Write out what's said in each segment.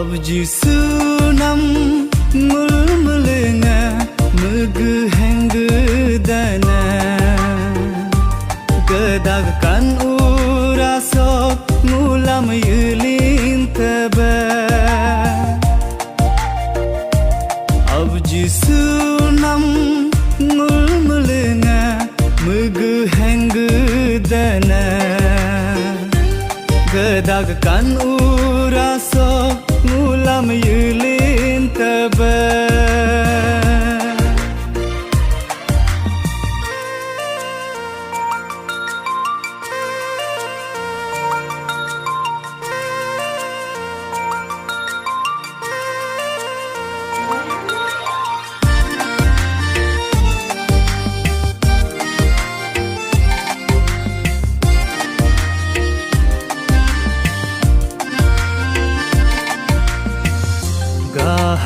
Abji sunam mulmulunga mugu hengudana Gedagkan urasok ngulam yulin teba Abji sunam mulmulunga mugu hengudana Gedagkan urasok ngulam yulin teba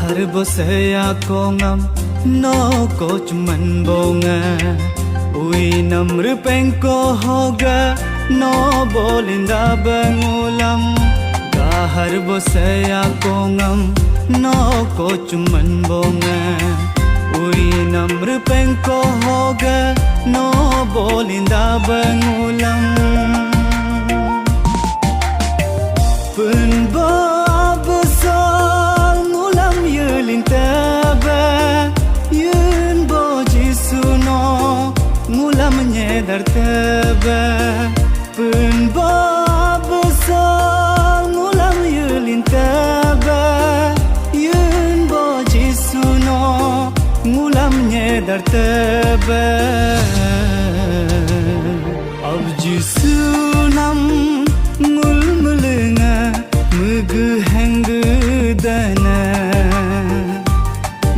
Har bosaya kongam no ko cuman bonga Ui namr pengko hoga no bolinda bangulam Gahar bosaya kongam no ko cuman bonga Ui namr pengko hoga no bolinda bangulam Punbo Dar teba punba besar ngulam yulin teba yun boji suno ngulam nyedar teba abji sunam ngul mulunga mugu hengudana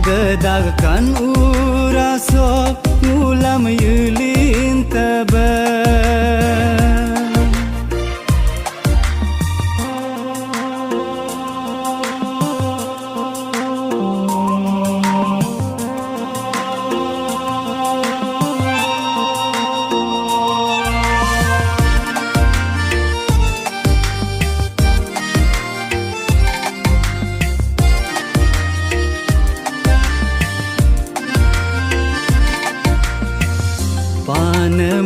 gedagkan urasok ngulam yulin teba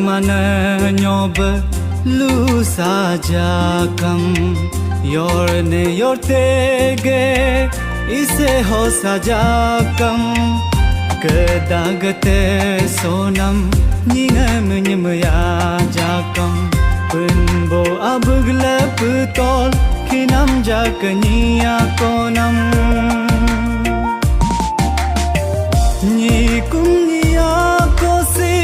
Mana nyoba lu saja kam yorne yortege ise ho saja kam kedagate sonam nyingam nyemya jakam punbo abugla putol kinam jaknya konam nikum niya kosi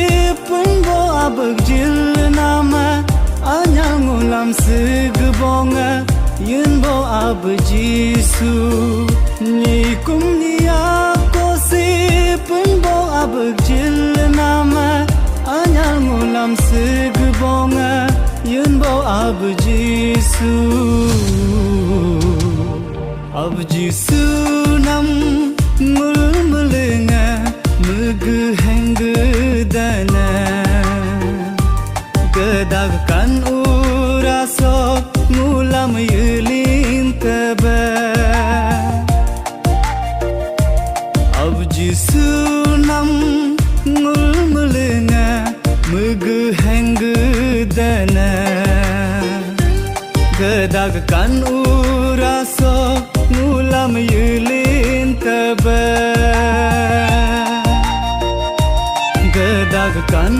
punbo abugjil nama anyang ulam segebonga yunbo abjisu nikum niya kosi punbo abugjil nama anyang ulam segebonga yunbo abjisu abjisu nam mulmulunga mugu hengudana Gedagkan urasok ngulam yulin teba Abji sunam ngul mulunga mugu hengudana Gedagkan urasok ngulam yulin teba Gedagkan